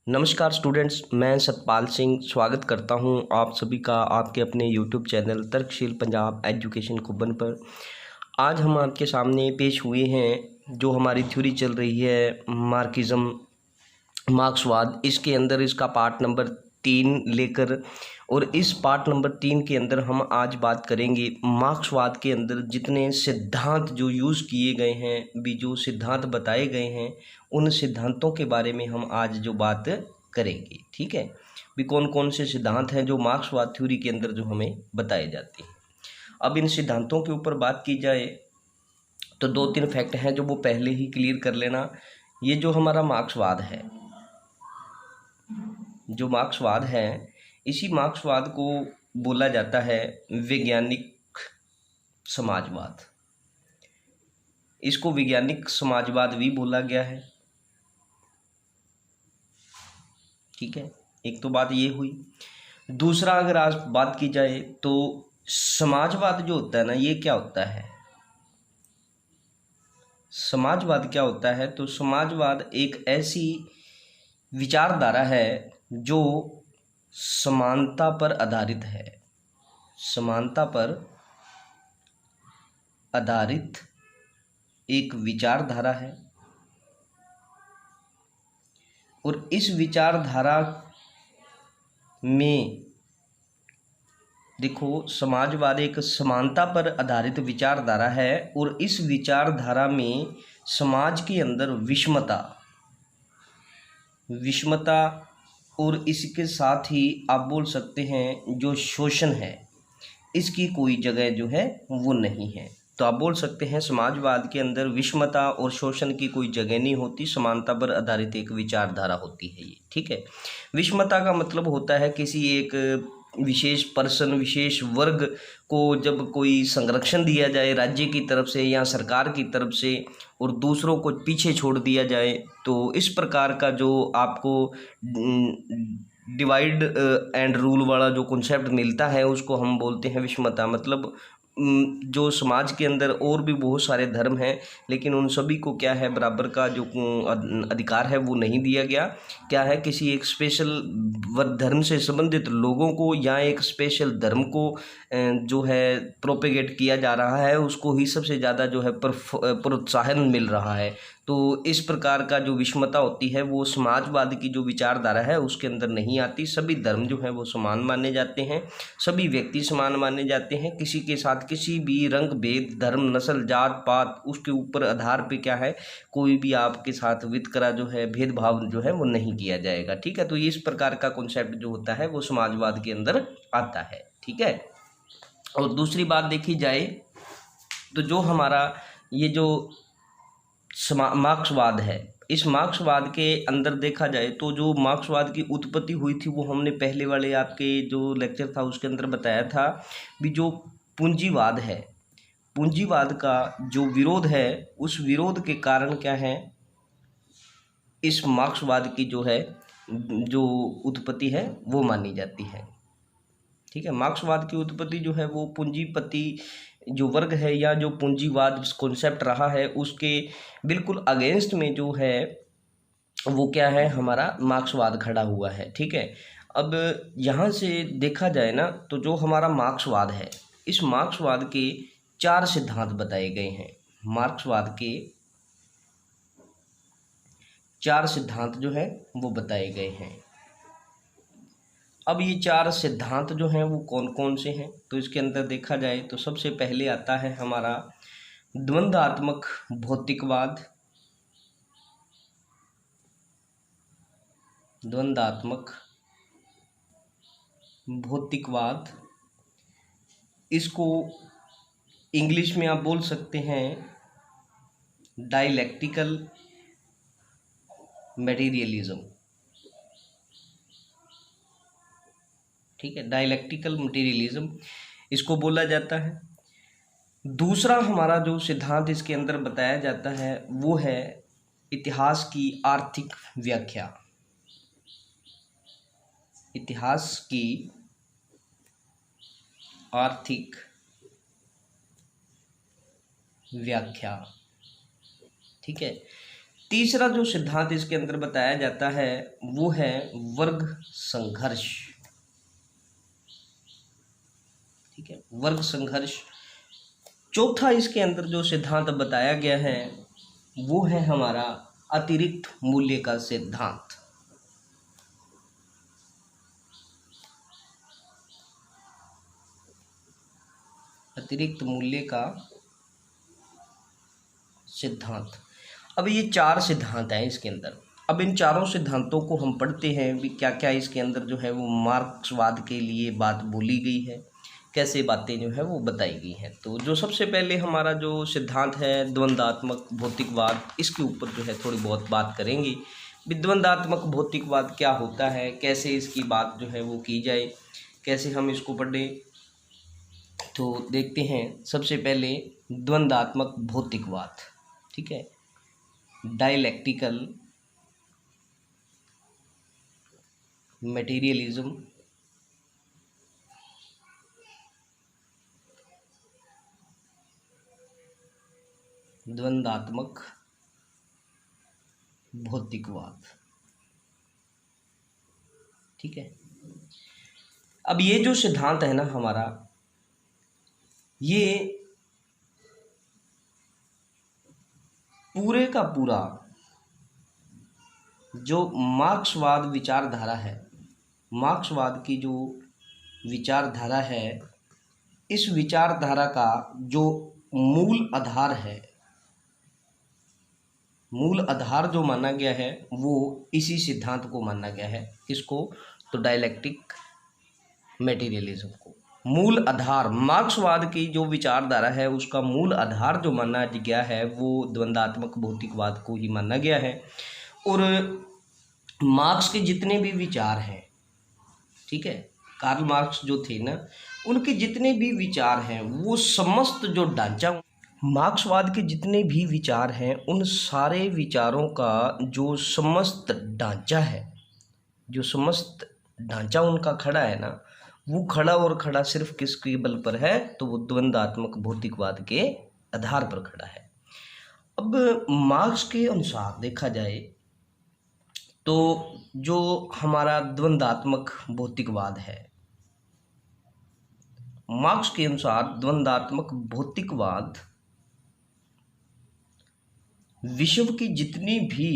नमस्कार स्टूडेंट्स, मैं सतपाल सिंह स्वागत करता हूं आप सभी का आपके अपने यूट्यूब चैनल तर्कशील पंजाब एजुकेशन खुबन पर। आज हम आपके सामने पेश हुए हैं जो हमारी थ्योरी चल रही है मार्क्सिज्म मार्क्सवाद। इसके अंदर इसका पार्ट नंबर 3 लेकर और इस पार्ट नंबर 3 के अंदर हम आज बात करेंगे मार्क्सवाद के अंदर जितने सिद्धांत जो यूज़ किए गए हैं, भी जो सिद्धांत बताए गए हैं, उन सिद्धांतों के बारे में हम आज जो बात करेंगे। ठीक है, भी कौन कौन से सिद्धांत हैं जो मार्क्सवाद थ्योरी के अंदर जो हमें बताए जाते हैं। अब इन सिद्धांतों के ऊपर बात की जाए तो 2-3 फैक्ट हैं जो वो पहले ही क्लियर कर लेना। ये जो हमारा मार्क्सवाद है, जो मार्क्सवाद है, इसी मार्क्सवाद को बोला जाता है वैज्ञानिक समाजवाद। इसको वैज्ञानिक समाजवाद भी बोला गया है। ठीक है, एक तो बात ये हुई। दूसरा, अगर आज बात की जाए तो समाजवाद जो होता है ना, ये क्या होता है? समाजवाद क्या होता है? तो समाजवाद एक ऐसी विचारधारा है जो समानता पर आधारित है। समानता पर आधारित एक विचारधारा है और इस विचारधारा में देखो, समाजवाद एक समानता पर आधारित विचारधारा है और इस विचारधारा में समाज के अंदर विषमता और इसके साथ ही आप बोल सकते हैं जो शोषण है, इसकी कोई जगह जो है वो नहीं है। तो आप बोल सकते हैं समाजवाद के अंदर विषमता और शोषण की कोई जगह नहीं होती, समानता पर आधारित एक विचारधारा होती है ये। ठीक है, विषमता का मतलब होता है किसी एक विशेष पर्सन, विशेष वर्ग को जब कोई संरक्षण दिया जाए राज्य की तरफ से या सरकार की तरफ से और दूसरों को पीछे छोड़ दिया जाए, तो इस प्रकार का जो आपको डिवाइड एंड रूल वाला जो कॉन्सेप्ट मिलता है उसको हम बोलते हैं विषमता। मतलब जो समाज के अंदर और भी बहुत सारे धर्म हैं, लेकिन उन सभी को क्या है, बराबर का जो अधिकार है वो नहीं दिया गया। क्या है, किसी एक स्पेशल धर्म से संबंधित लोगों को या एक स्पेशल धर्म को जो है प्रोपेगेट किया जा रहा है, उसको ही सबसे ज़्यादा जो है प्रोत्साहन मिल रहा है। तो इस प्रकार का जो विषमता होती है वो समाजवाद की जो विचारधारा है उसके अंदर नहीं आती। सभी धर्म जो है वो समान माने जाते हैं, सभी व्यक्ति समान माने जाते हैं। किसी के साथ किसी भी रंग भेद, धर्म, नस्ल, जात पात, उसके ऊपर आधार पे क्या है, कोई भी आपके साथ वितकरा जो है, भेदभाव जो है वो नहीं किया जाएगा। ठीक है, तो इस प्रकार का कॉन्सेप्ट जो होता है वो समाजवाद के अंदर आता है। ठीक है, और दूसरी बात देखी जाए तो जो हमारा ये जो मार्क्सवाद है, इस मार्क्सवाद के अंदर देखा जाए तो जो मार्क्सवाद की उत्पत्ति हुई थी वो हमने पहले वाले आपके जो लेक्चर था उसके अंदर बताया था। भी जो पूंजीवाद है, पूंजीवाद का जो विरोध है, उस विरोध के कारण क्या है, इस मार्क्सवाद की जो है जो उत्पत्ति है वो मानी जाती है। ठीक है, मार्क्सवाद की उत्पत्ति जो है वो पूंजीपति जो वर्ग है या जो पूंजीवाद कॉन्सेप्ट रहा है उसके बिल्कुल अगेंस्ट में जो है वो क्या है, हमारा मार्क्सवाद खड़ा हुआ है। ठीक है, अब यहाँ से देखा जाए ना तो जो हमारा मार्क्सवाद है, इस मार्क्सवाद के 4 सिद्धांत बताए गए हैं। मार्क्सवाद के 4 सिद्धांत जो है वो बताए गए हैं। अब ये 4 सिद्धांत जो हैं वो कौन कौन से हैं, तो इसके अंदर देखा जाए तो सबसे पहले आता है हमारा द्वंद्वात्मक भौतिकवाद। द्वंद्वात्मक भौतिकवाद, इसको इंग्लिश में आप बोल सकते हैं डायलैक्टिकल मटेरियलिज्म। ठीक है, डायलैक्टिकल मटेरियलिज्म इसको बोला जाता है। दूसरा हमारा जो सिद्धांत इसके अंदर बताया जाता है वो है इतिहास की आर्थिक व्याख्या। इतिहास की आर्थिक व्याख्या। ठीक है, तीसरा जो सिद्धांत इसके अंदर बताया जाता है वो है वर्ग संघर्ष। ठीक है, वर्ग संघर्ष। चौथा इसके अंदर जो सिद्धांत बताया गया है वो है हमारा अतिरिक्त मूल्य का सिद्धांत। अतिरिक्त मूल्य का सिद्धांत। अब ये चार सिद्धांत हैं इसके अंदर। अब इन चारों सिद्धांतों को हम पढ़ते हैं भी क्या क्या इसके अंदर जो है वो मार्क्सवाद के लिए बात बोली गई है, कैसे बातें जो है वो बताई गई हैं। तो जो सबसे पहले हमारा जो सिद्धांत है द्वंद्वात्मक भौतिकवाद, इसके ऊपर जो है थोड़ी बहुत बात करेंगे। द्वंद्वात्मक भौतिकवाद क्या होता है, कैसे इसकी बात जो है वो की जाए, कैसे हम इसको पढ़ें। तो देखते हैं सबसे पहले द्वंद्वात्मक भौतिकवाद। ठीक है, डायलैक्टिकल मटेरियलिज्म, द्वंद्वात्मक भौतिकवाद। ठीक है, अब ये जो सिद्धांत है ना हमारा, ये पूरे का पूरा जो मार्क्सवाद विचारधारा है, मार्क्सवाद की जो विचारधारा है, इस विचारधारा का जो मूल आधार है, मूल आधार जो माना गया है वो इसी सिद्धांत को माना गया है। किसको? तो डायलैक्टिक मटेरियलिज्म को। मूल आधार मार्क्सवाद की जो विचारधारा है उसका मूल आधार जो माना गया है वो द्वंद्वात्मक भौतिकवाद को ही माना गया है। और मार्क्स के जितने भी विचार हैं, ठीक है, कार्ल मार्क्स जो थे ना, उनके जितने भी विचार हैं वो समस्त जो ढांचा, मार्क्सवाद के जितने भी विचार हैं उन सारे विचारों का जो समस्त ढांचा है, जो समस्त ढांचा उनका खड़ा है ना, वो खड़ा और खड़ा सिर्फ किसके बल पर है? तो वो द्वंद्वात्मक भौतिकवाद के आधार पर खड़ा है। अब मार्क्स के अनुसार देखा जाए तो जो हमारा द्वंद्वात्मक भौतिकवाद है, मार्क्स के अनुसार द्वंद्वात्मक भौतिकवाद विश्व की जितनी भी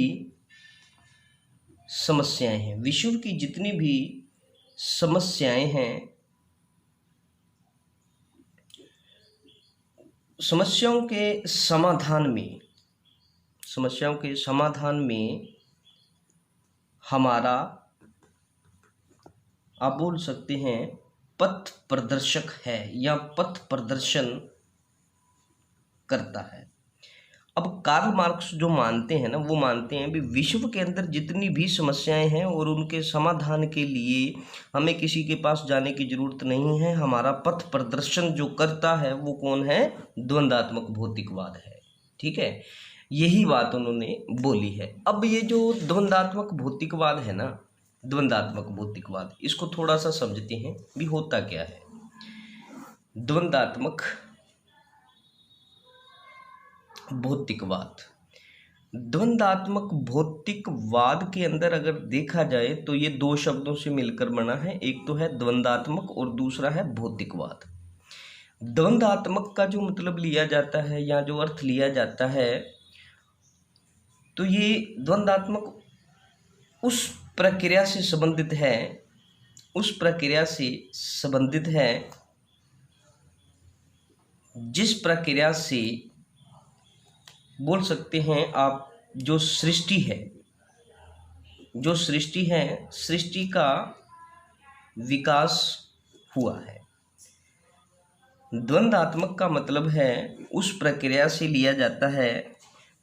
समस्याएं हैं, विश्व की जितनी भी समस्याएं हैं, समस्याओं के समाधान में, समस्याओं के समाधान में हमारा, आप बोल सकते हैं, पथ प्रदर्शक है या पथ प्रदर्शन करता है। अब कार्ल मार्क्स जो मानते हैं ना, वो मानते हैं भी विश्व के अंदर जितनी भी समस्याएं हैं और उनके समाधान के लिए हमें किसी के पास जाने की जरूरत नहीं है। हमारा पथ प्रदर्शन जो करता है वो कौन है? द्वंद्वात्मक भौतिकवाद है। ठीक है, यही बात उन्होंने बोली है। अब ये जो द्वंद्वात्मक भौतिकवाद है ना, द्वंद्वात्मक भौतिकवाद, इसको थोड़ा सा समझते हैं भी होता क्या है। द्वंद्वात्मक भौतिकवाद, द्वंद्वात्मक भौतिकवाद के अंदर अगर देखा जाए तो ये दो शब्दों से मिलकर बना है। एक तो है द्वंद्वात्मक और दूसरा है भौतिकवाद। द्वंद्वात्मक का जो मतलब लिया जाता है या जो अर्थ लिया जाता है, तो ये द्वंद्वात्मक उस प्रक्रिया से संबंधित है, उस प्रक्रिया से संबंधित है जिस प्रक्रिया से बोल सकते हैं आप, जो सृष्टि है, जो सृष्टि है, सृष्टि का विकास हुआ है। द्वंद्वात्मक का मतलब है उस प्रक्रिया से लिया जाता है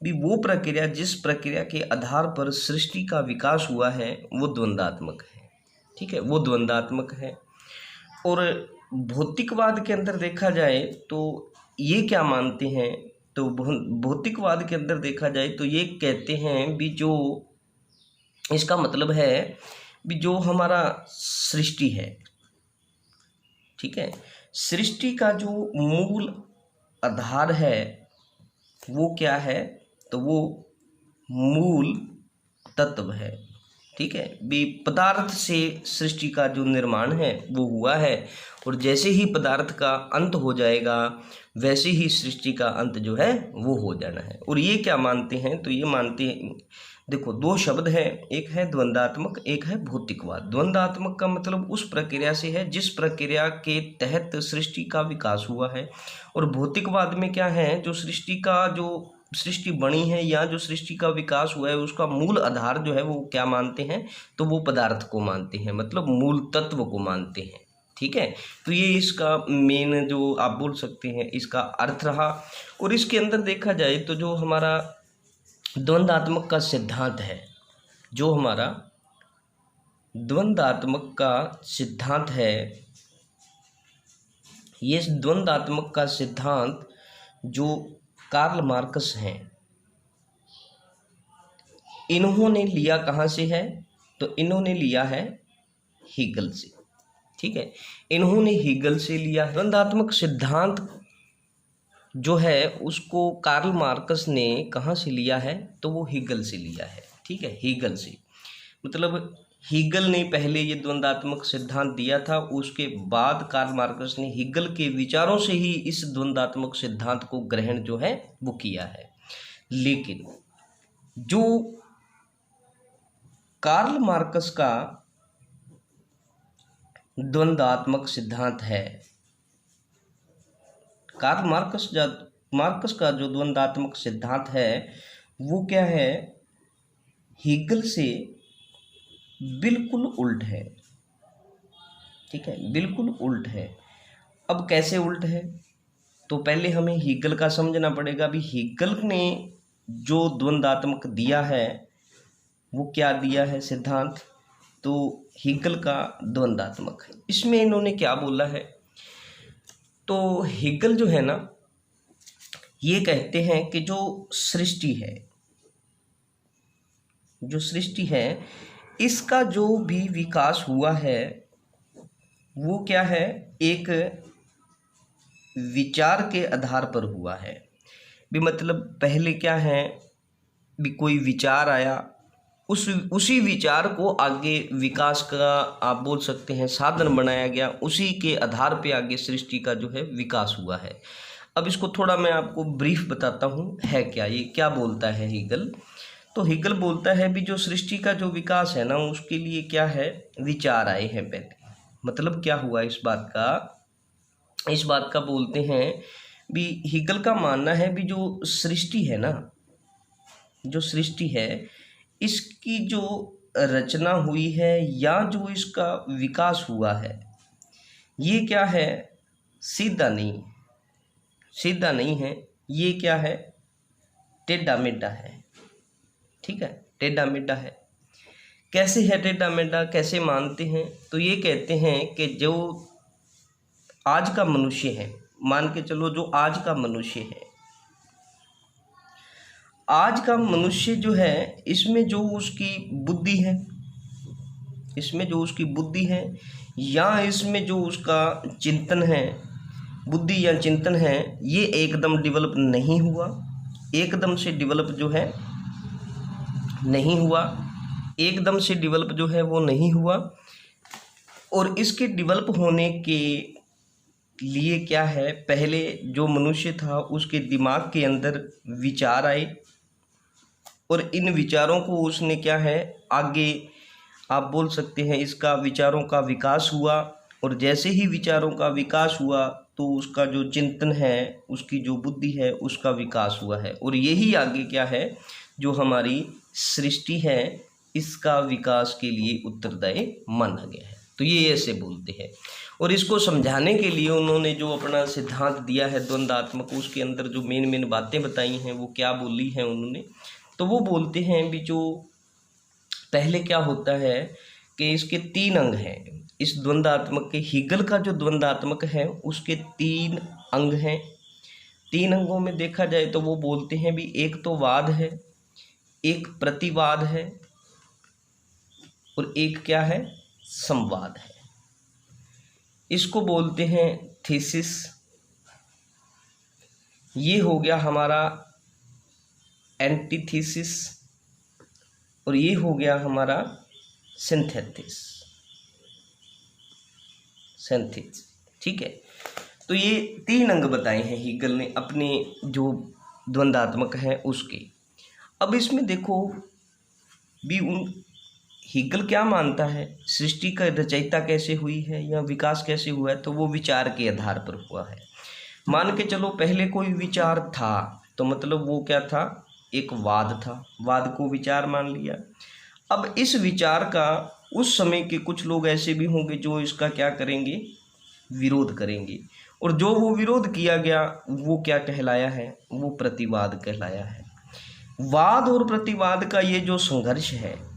भी वो प्रक्रिया, जिस प्रक्रिया के आधार पर सृष्टि का विकास हुआ है वो द्वंद्वात्मक है। ठीक है, वो द्वंद्वात्मक है। और भौतिकवाद के अंदर देखा जाए तो ये क्या मानते हैं, तो भौतिकवाद के अंदर देखा जाए तो ये कहते हैं भी जो इसका मतलब है भी जो हमारा सृष्टि है, ठीक है, सृष्टि का जो मूल आधार है वो क्या है? तो वो मूल तत्व है। ठीक है, भी पदार्थ से सृष्टि का जो निर्माण है वो हुआ है, और जैसे ही पदार्थ का अंत हो जाएगा वैसे ही सृष्टि का अंत जो है वो हो जाना है। और ये क्या मानते हैं, तो ये मानते हैं, देखो दो शब्द है, एक है द्वंदात्मक, एक है भौतिकवाद। द्वंदात्मक का मतलब उस प्रक्रिया से है जिस प्रक्रिया के तहत सृष्टि का विकास हुआ है, और भौतिकवाद में क्या है, जो सृष्टि बनी है या जो सृष्टि का विकास हुआ है उसका मूल आधार जो है वो क्या मानते हैं, तो वो पदार्थ को मानते हैं, मतलब मूल तत्व को मानते हैं। ठीक है, तो ये इसका मेन जो आप बोल सकते हैं इसका अर्थ रहा। और इसके अंदर देखा जाए तो जो हमारा द्वंदात्मक का सिद्धांत है, जो हमारा द्वंदात्मक का सिद्धांत है, ये द्वंदात्मक का सिद्धांत जो कार्ल मार्क्स हैं, इन्होंने लिया कहाँ से है, तो इन्होंने लिया है हीगल से। ठीक है, इन्होंने हीगल से लिया है। द्वंदात्मक सिद्धांत जो है उसको कार्ल मार्क्स ने कहाँ से लिया है, तो वो हीगल से लिया है। ठीक है, हीगल से, मतलब हीगल ने पहले ये द्वंदात्मक सिद्धांत दिया था, उसके बाद कार्ल मार्क्स ने हीगल के विचारों से ही इस द्वंदात्मक सिद्धांत को ग्रहण जो है वो किया है। लेकिन जो कार्ल मार्क्स का द्वंदात्मक सिद्धांत है, कार्ल मार्क्स का जो द्वंदात्मक सिद्धांत है वो क्या है, हीगल से बिल्कुल उल्ट है। ठीक है, बिल्कुल उल्ट है। अब कैसे उल्ट है, तो पहले हमें हीगल का समझना पड़ेगा। अभी हीगल ने जो द्वंदात्मक दिया है वो क्या दिया है सिद्धांत, तो हीगल का द्वंदात्मक है। इसमें इन्होंने क्या बोला है, तो हीगल जो है ना ये कहते हैं कि जो सृष्टि है इसका जो भी विकास हुआ है वो क्या है, एक विचार के आधार पर हुआ है। भी मतलब पहले क्या है, भी कोई विचार आया, उसी विचार को आगे विकास का आप बोल सकते हैं साधन बनाया गया, उसी के आधार पे आगे सृष्टि का जो है विकास हुआ है। अब इसको थोड़ा मैं आपको ब्रीफ बताता हूँ है क्या, ये क्या बोलता है हीगल। तो हीगल बोलता है भी जो सृष्टि का जो विकास है ना उसके लिए क्या है, विचार आए हैं पहले। मतलब क्या हुआ इस बात का बोलते हैं भी, हीगल का मानना है भी जो सृष्टि है ना, जो सृष्टि है इसकी जो रचना हुई है या जो इसका विकास हुआ है ये क्या है, सीधा नहीं है, ये क्या है, टेढ़ा मेढ़ा है। ठीक है, टेढ़ा मेढ़ा है। कैसे है टेढ़ा मेढ़ा, कैसे मानते हैं, तो ये कहते हैं कि जो आज का मनुष्य है, मान के चलो जो आज का मनुष्य है, आज का मनुष्य जो है इसमें जो उसकी बुद्धि है या इसमें जो उसका चिंतन है, बुद्धि या चिंतन है, ये एकदम डेवलप नहीं हुआ, एकदम से डेवलप जो है नहीं हुआ, एकदम से डेवलप जो है वो नहीं हुआ। और इसके डेवलप होने के लिए क्या है, पहले जो मनुष्य था उसके दिमाग के अंदर विचार आए और इन विचारों को उसने क्या है आगे आप बोल सकते हैं इसका विचारों का विकास हुआ। और जैसे ही विचारों का विकास हुआ तो उसका जो चिंतन है, उसकी जो बुद्धि है, उसका विकास हुआ है। और यही आगे क्या है, जो हमारी सृष्टि है इसका विकास के लिए उत्तरदायी माना गया है। तो ये ऐसे बोलते हैं। और इसको समझाने के लिए उन्होंने जो अपना सिद्धांत दिया है द्वंदात्मक, उसके अंदर जो मेन बातें बताई हैं वो क्या बोली हैं उन्होंने, तो वो बोलते हैं भी जो पहले क्या होता है कि इसके 3 अंग हैं। इस द्वंदात्मक के हीगल का जो द्वंदात्मक है उसके 3 अंग हैं। 3 अंगों में देखा जाए तो वो बोलते हैं भी एक तो वाद है, एक प्रतिवाद है और एक क्या है, संवाद है। इसको बोलते हैं थीसिस। ये हो गया हमारा एंटीथीसिस, और ये हो गया हमारा सिंथेसिस। ठीक है। तो ये 3 अंग बताए हैं हीगल ने अपने जो द्वंद्वात्मक हैं उसके। अब इसमें देखो भी हीगल क्या मानता है, सृष्टि का रचयिता कैसे हुई है या विकास कैसे हुआ है, तो वो विचार के आधार पर हुआ है। मान के चलो पहले कोई विचार था, तो मतलब वो क्या था, एक वाद था, वाद को विचार मान लिया। अब इस विचार का उस समय के कुछ लोग ऐसे भी होंगे जो इसका क्या करेंगे, विरोध करेंगे, और जो वो विरोध किया गया वो क्या कहलाया है, वो प्रतिवाद कहलाया है। वाद और प्रतिवाद का ये जो संघर्ष है,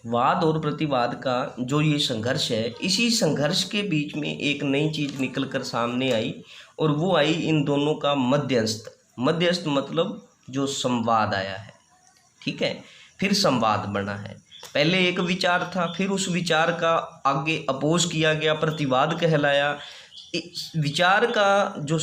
वाद और प्रतिवाद का जो ये संघर्ष है, इसी संघर्ष के बीच में एक नई चीज निकल कर सामने आई, और वो आई इन दोनों का मध्यस्थ। मध्यस्थ मतलब जो संवाद आया है, ठीक है, फिर संवाद बना है। पहले एक विचार था, फिर उस विचार का आगे अपोज किया गया, प्रतिवाद कहलाया। विचार का जो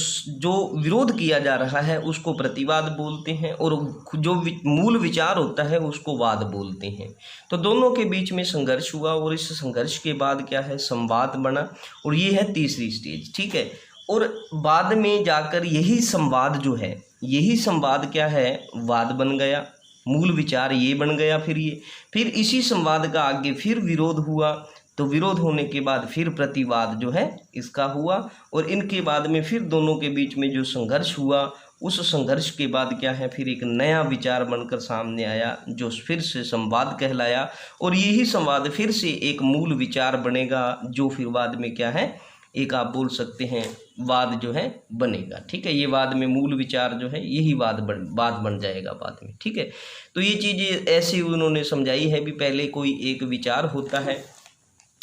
विरोध किया जा रहा है उसको प्रतिवाद बोलते हैं, और जो मूल विचार होता है उसको वाद बोलते हैं। तो दोनों के बीच में संघर्ष हुआ, और इस संघर्ष के बाद क्या है, संवाद बना, और ये है तीसरी स्टेज, ठीक है। और बाद में जाकर यही संवाद जो है, यही संवाद क्या है, वाद बन गया, मूल विचार ये बन गया। फिर इसी संवाद का आगे फिर विरोध हुआ, तो विरोध होने के बाद फिर प्रतिवाद जो है इसका हुआ, और इनके बाद में फिर दोनों के बीच में जो संघर्ष हुआ, उस संघर्ष के बाद क्या है, फिर एक नया विचार बनकर सामने आया जो फिर से संवाद कहलाया, और यही संवाद फिर से एक मूल विचार बनेगा, जो फिर बाद में क्या है, एक आप बोल सकते हैं वाद जो है बनेगा, ठीक है। ये वाद में मूल विचार जो है यही वाद बन जाएगा बाद में, ठीक है। तो ये चीज़ें ऐसे उन्होंने समझाई है भी पहले कोई एक विचार होता है,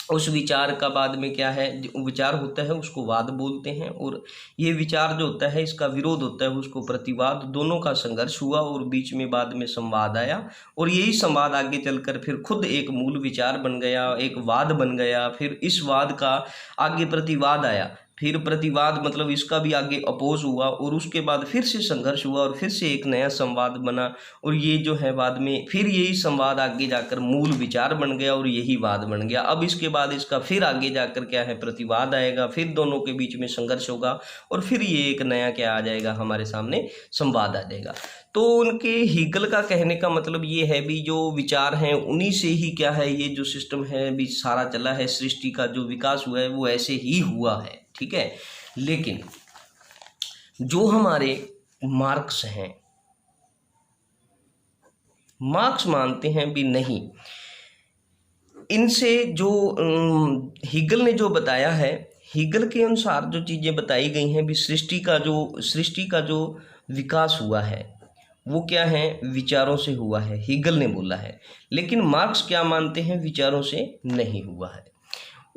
उस विचार का बाद में क्या है, विचार होता है उसको वाद बोलते हैं, और ये विचार जो होता है इसका विरोध होता है उसको प्रतिवाद। दोनों का संघर्ष हुआ और बीच में बाद में संवाद आया, और यही संवाद आगे चलकर फिर खुद एक मूल विचार बन गया, एक वाद बन गया। फिर इस वाद का आगे प्रतिवाद आया, फिर प्रतिवाद मतलब इसका भी आगे अपोज हुआ, और उसके बाद फिर से संघर्ष हुआ, और फिर से एक नया संवाद बना, और ये जो है बाद में फिर यही संवाद आगे जाकर मूल विचार बन गया, और यही वाद बन गया। अब इसके बाद इसका फिर आगे जाकर क्या है, प्रतिवाद आएगा, फिर दोनों के बीच में संघर्ष होगा, और फिर ये एक नया क्या आ जाएगा, हमारे सामने संवाद आ जाएगा। तो उनके हीगल का कहने का मतलब ये है भी जो विचार हैं उन्हीं से ही क्या है, ये जो सिस्टम है भी सारा चला है, सृष्टि का जो विकास हुआ है वो ऐसे ही हुआ है, ठीक है। लेकिन जो हमारे मार्क्स हैं, मार्क्स मानते हैं भी नहीं, इनसे जो हीगल ने जो बताया है, हीगल के अनुसार जो चीज़ें बताई गई हैं भी सृष्टि का जो विकास हुआ है वो क्या है, विचारों से हुआ है, हीगल ने बोला है। लेकिन मार्क्स क्या मानते हैं, विचारों से नहीं हुआ है।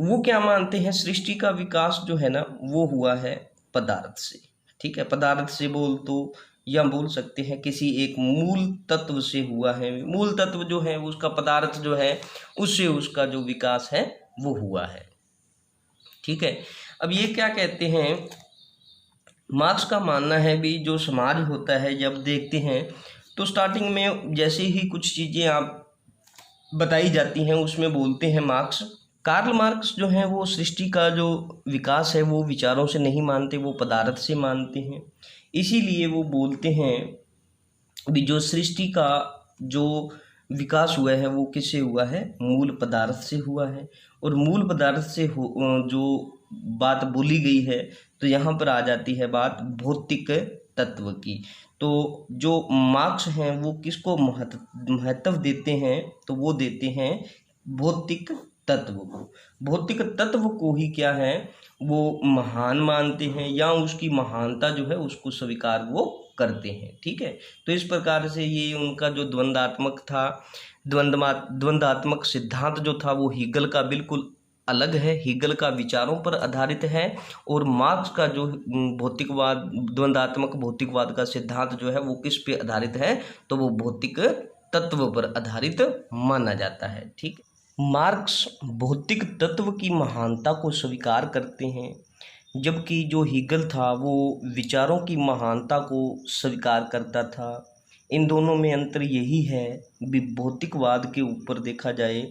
वो क्या मानते हैं, सृष्टि का विकास जो है ना वो हुआ है पदार्थ से, ठीक है। पदार्थ से या बोल सकते हैं किसी एक मूल तत्व से हुआ है। मूल तत्व जो है उसका पदार्थ जो है उससे उसका जो विकास है वो हुआ है, ठीक है। अब ये क्या कहते हैं, मार्क्स का मानना है भी जो समाज होता है जब देखते हैं तो स्टार्टिंग में जैसे ही कुछ चीज़ें आप बताई जाती हैं उसमें बोलते हैं मार्क्स, कार्ल मार्क्स जो हैं वो सृष्टि का जो विकास है वो विचारों से नहीं मानते, वो पदार्थ से मानते हैं। इसीलिए वो बोलते हैं भी जो सृष्टि का जो विकास हुआ है वो किससे हुआ है, मूल पदार्थ से हुआ है। और मूल पदार्थ से जो बात बोली गई है तो यहाँ पर आ जाती है बात भौतिक तत्व की। तो जो मार्क्स हैं वो किसको महत्व देते हैं, तो वो देते हैं भौतिक तत्व को। भौतिक तत्व को ही क्या है, वो महान मानते हैं, या उसकी महानता जो है उसको स्वीकार वो करते हैं, ठीक है। तो इस प्रकार से ये उनका जो द्वंद्वात्मक सिद्धांत जो था वो हीगल का बिल्कुल अलग है, हीगल का विचारों पर आधारित है। और मार्क्स का जो द्वंद्वात्मक भौतिकवाद का सिद्धांत जो है वो किस पे आधारित है, तो वो भौतिक तत्व पर आधारित माना जाता है, ठीक। मार्क्स भौतिक तत्व की महानता को स्वीकार करते हैं, जबकि जो हीगल था वो विचारों की महानता को स्वीकार करता था। इन दोनों में अंतर यही है भी भौतिकवाद के ऊपर देखा जाए,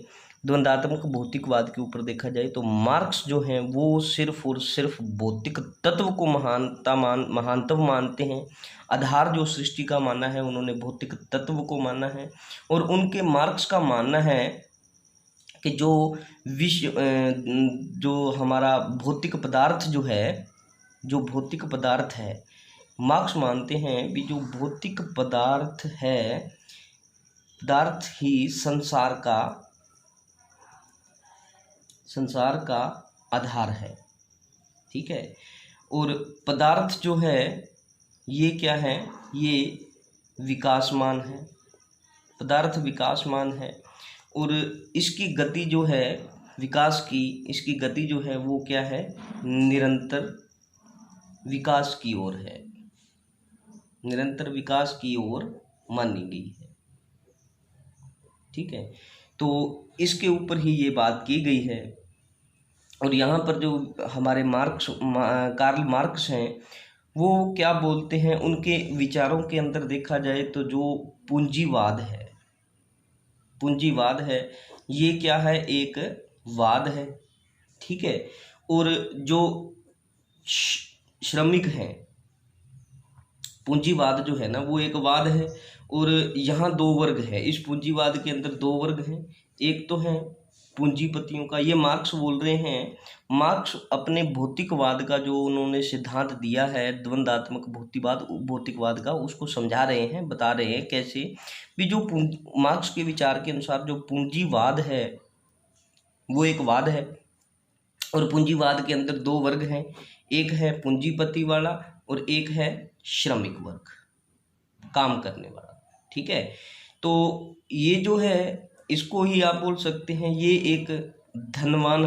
द्वंदात्मक भौतिकवाद के ऊपर देखा जाए तो मार्क्स जो हैं वो सिर्फ और सिर्फ भौतिक तत्व को महानतम मानते हैं। आधार जो सृष्टि का माना है उन्होंने भौतिक तत्व को माना है। और उनके मार्क्स का मानना है कि जो विश्व जो हमारा भौतिक पदार्थ जो है, जो भौतिक पदार्थ है, मार्क्स मानते हैं भी जो भौतिक पदार्थ है, पदार्थ ही संसार का आधार है। ठीक है। और पदार्थ जो है ये क्या है, ये विकासमान है, पदार्थ विकासमान है। और इसकी गति जो है विकास की, इसकी गति जो है वो क्या है, निरंतर विकास की ओर है, निरंतर विकास की ओर मानी गई है। ठीक है। तो इसके ऊपर ही ये बात की गई है। और यहाँ पर जो हमारे कार्ल मार्क्स हैं वो क्या बोलते हैं, उनके विचारों के अंदर देखा जाए तो जो पूंजीवाद है, पूंजीवाद है ये क्या है, एक वाद है। ठीक है। और जो श्रमिक हैं, पूंजीवाद जो है ना वो एक वाद है। और यहाँ दो वर्ग है, इस पूंजीवाद के अंदर दो वर्ग हैं। एक तो है पूंजीपतियों का, ये मार्क्स बोल रहे हैं। मार्क्स अपने भौतिकवाद का जो उन्होंने सिद्धांत दिया है, द्वंदात्मक भौतिकवाद का, उसको समझा रहे हैं, बता रहे हैं कैसे भी जो मार्क्स के विचार के अनुसार जो पूंजीवाद है वो एक वाद है। और पूंजीवाद के अंदर दो वर्ग हैं, एक है पूंजीपति वाला और एक है श्रमिक वर्ग, काम करने वाला। ठीक है। तो ये जो है इसको ही आप बोल सकते हैं ये एक धनवान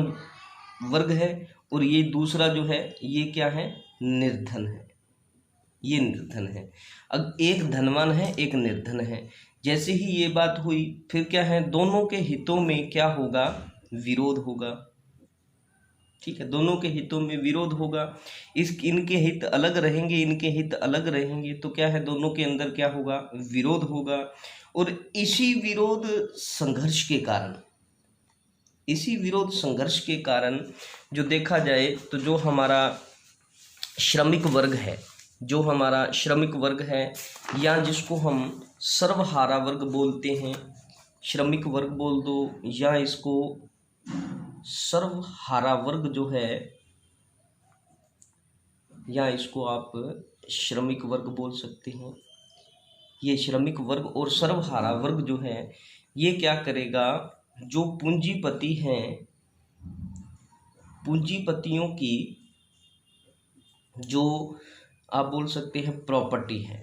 वर्ग है। और ये दूसरा जो है ये क्या है, निर्धन है, ये निर्धन है। अब एक धनवान है एक निर्धन है। जैसे ही ये बात हुई फिर क्या है, दोनों के हितों में क्या होगा, विरोध होगा। ठीक है। दोनों के हितों में विरोध होगा। इनके हित अलग रहेंगे, इनके हित अलग रहेंगे, तो क्या है, दोनों के अंदर क्या होगा, विरोध होगा। और इसी विरोध संघर्ष के कारण, इसी विरोध संघर्ष के कारण जो देखा जाए तो जो हमारा श्रमिक वर्ग है, जो हमारा श्रमिक वर्ग है, या जिसको हम सर्वहारा वर्ग बोलते हैं, श्रमिक वर्ग बोल दो या इसको सर्वहारा वर्ग जो है, या इसको आप श्रमिक वर्ग बोल सकते हैं। ये श्रमिक वर्ग और सर्वहारा वर्ग जो है ये क्या करेगा, जो पूंजीपति हैं, पूंजीपतियों की जो आप बोल सकते हैं प्रॉपर्टी है,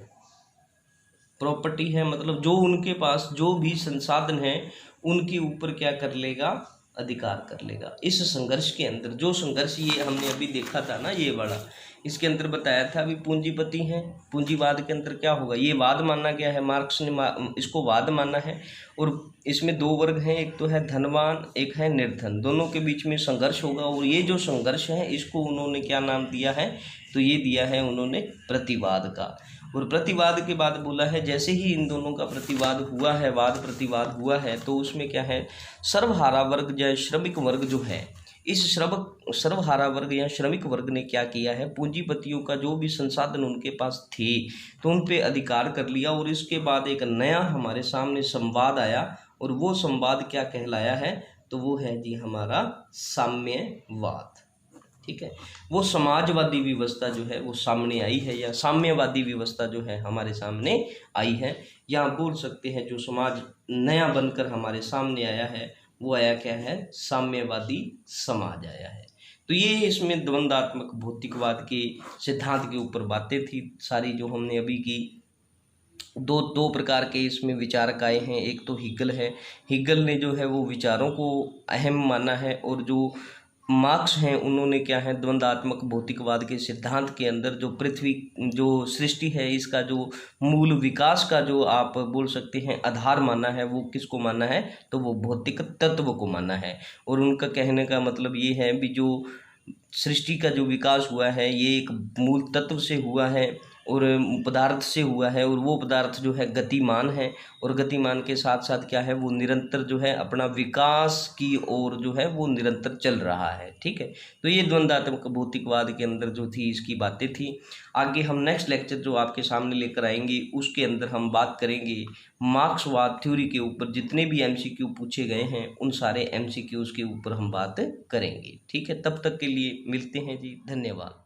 प्रॉपर्टी है मतलब जो उनके पास जो भी संसाधन है उनके ऊपर क्या कर लेगा, अधिकार कर लेगा। इस संघर्ष के अंदर जो संघर्ष ये हमने अभी देखा था ना, ये बड़ा, इसके अंदर बताया था अभी पूंजीपति हैं, पूंजीवाद के अंदर क्या होगा, ये वाद माना गया है, मार्क्स ने इसको वाद माना है। और इसमें दो वर्ग हैं, एक तो है धनवान, एक है निर्धन, दोनों के बीच में संघर्ष होगा। और ये जो संघर्ष है इसको उन्होंने क्या नाम दिया है, तो ये दिया है उन्होंने प्रतिवाद का। और प्रतिवाद के बाद बोला है जैसे ही इन दोनों का प्रतिवाद हुआ है, वाद प्रतिवाद हुआ है, तो उसमें क्या है, सर्वहारा वर्ग या श्रमिक वर्ग जो है, इस सर्वहारा वर्ग या श्रमिक वर्ग ने क्या किया है, पूंजीपतियों का जो भी संसाधन उनके पास थे तो उन पे अधिकार कर लिया। और इसके बाद एक नया हमारे सामने संवाद आया, और वो संवाद क्या कहलाया है, तो वो है जी हमारा साम्यवाद। ठीक है। वो समाजवादी व्यवस्था जो है वो सामने आई है, या साम्यवादी व्यवस्था जो है हमारे सामने आई है, या बोल सकते हैं जो समाज नया बनकर हमारे सामने आया है वो आया क्या है, साम्यवादी समाज आया है। तो ये इसमें द्वंदात्मक भौतिकवाद के सिद्धांत के ऊपर बातें थी सारी जो हमने अभी की। दो प्रकार के इसमें विचारक आए हैं, एक तो हिगल है, हिगल ने जो है वो विचारों को अहम माना है, और जो मार्क्स हैं उन्होंने क्या है, द्वंदात्मक भौतिकवाद के सिद्धांत के अंदर जो पृथ्वी जो सृष्टि है इसका जो मूल विकास का जो आप बोल सकते हैं आधार माना है, वो किसको माना है, तो वो भौतिक तत्व को माना है। और उनका कहने का मतलब ये है भी जो सृष्टि का जो विकास हुआ है ये एक मूल तत्व से हुआ है, और पदार्थ से हुआ है, और वो पदार्थ जो है गतिमान है, और गतिमान के साथ साथ क्या है, वो निरंतर जो है अपना विकास की ओर जो है वो निरंतर चल रहा है। ठीक है, तो ये द्वंद्वात्मक भौतिकवाद के अंदर जो थी इसकी बातें थी। आगे हम नेक्स्ट लेक्चर जो आपके सामने लेकर आएंगे उसके अंदर हम बात करेंगे मार्क्सवाद थ्योरी के ऊपर। जितने भी एमसीक्यू पूछे गए हैं उन सारे एमसीक्यूज के ऊपर हम बात करेंगे। ठीक है, तब तक के लिए मिलते हैं जी, धन्यवाद।